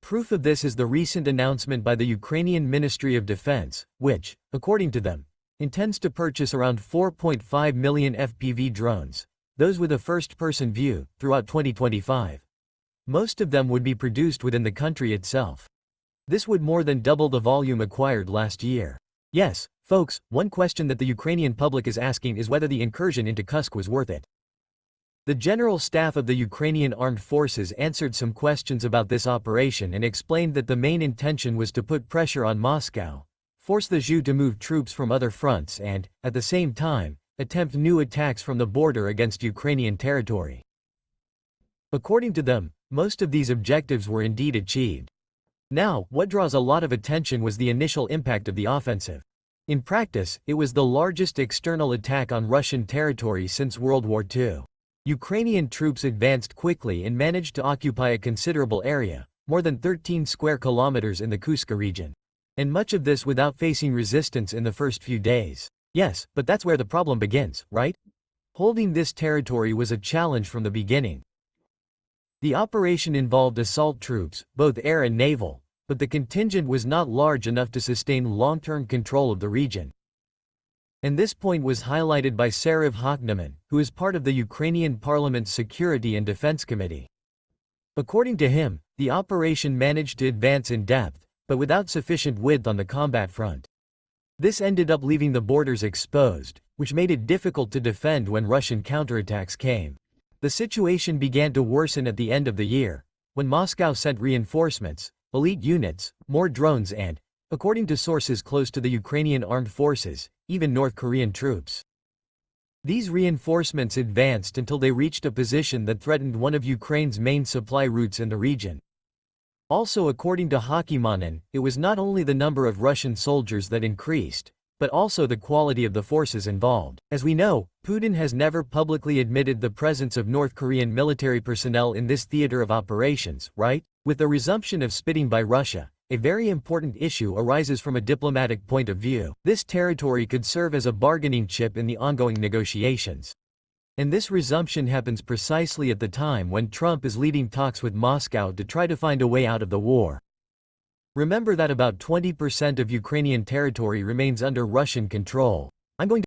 Proof of this is the recent announcement by the Ukrainian Ministry of Defense, which, according to them, intends to purchase around 4.5 million FPV drones, those with a first-person view, throughout 2025. Most of them would be produced within the country itself. This would more than double the volume acquired last year. Yes, folks, one question that the Ukrainian public is asking is whether the incursion into Kursk was worth it. The General Staff of the Ukrainian Armed Forces answered some questions about this operation and explained that the main intention was to put pressure on Moscow, force the ZHU to move troops from other fronts and, at the same time, attempt new attacks from the border against Ukrainian territory. According to them, most of these objectives were indeed achieved. Now, what draws a lot of attention was the initial impact of the offensive. In practice, it was the largest external attack on Russian territory since World War II. Ukrainian troops advanced quickly and managed to occupy a considerable area, more than 13 square kilometers in the Kursk region. And much of this without facing resistance in the first few days. Yes, but that's where the problem begins, right? Holding this territory was a challenge from the beginning. The operation involved assault troops, both air and naval, but the contingent was not large enough to sustain long-term control of the region. And this point was highlighted by Serhiy Hakhneman, who is part of the Ukrainian Parliament's Security and Defense Committee. According to him, the operation managed to advance in depth, but without sufficient width on the combat front. This ended up leaving the borders exposed, which made it difficult to defend when Russian counterattacks came. The situation began to worsen at the end of the year, when Moscow sent reinforcements, elite units, more drones and, according to sources close to the Ukrainian armed forces, even North Korean troops. These reinforcements advanced until they reached a position that threatened one of Ukraine's main supply routes in the region. Also, according to Hakhneman, it was not only the number of Russian soldiers that increased, but also the quality of the forces involved. As we know, Putin has never publicly admitted the presence of North Korean military personnel in this theater of operations, right? With the resumption of spitting by Russia, a very important issue arises from a diplomatic point of view. This territory could serve as a bargaining chip in the ongoing negotiations. And this resumption happens precisely at the time when Trump is leading talks with Moscow to try to find a way out of the war. Remember that about 20% of Ukrainian territory remains under Russian control. I'm going to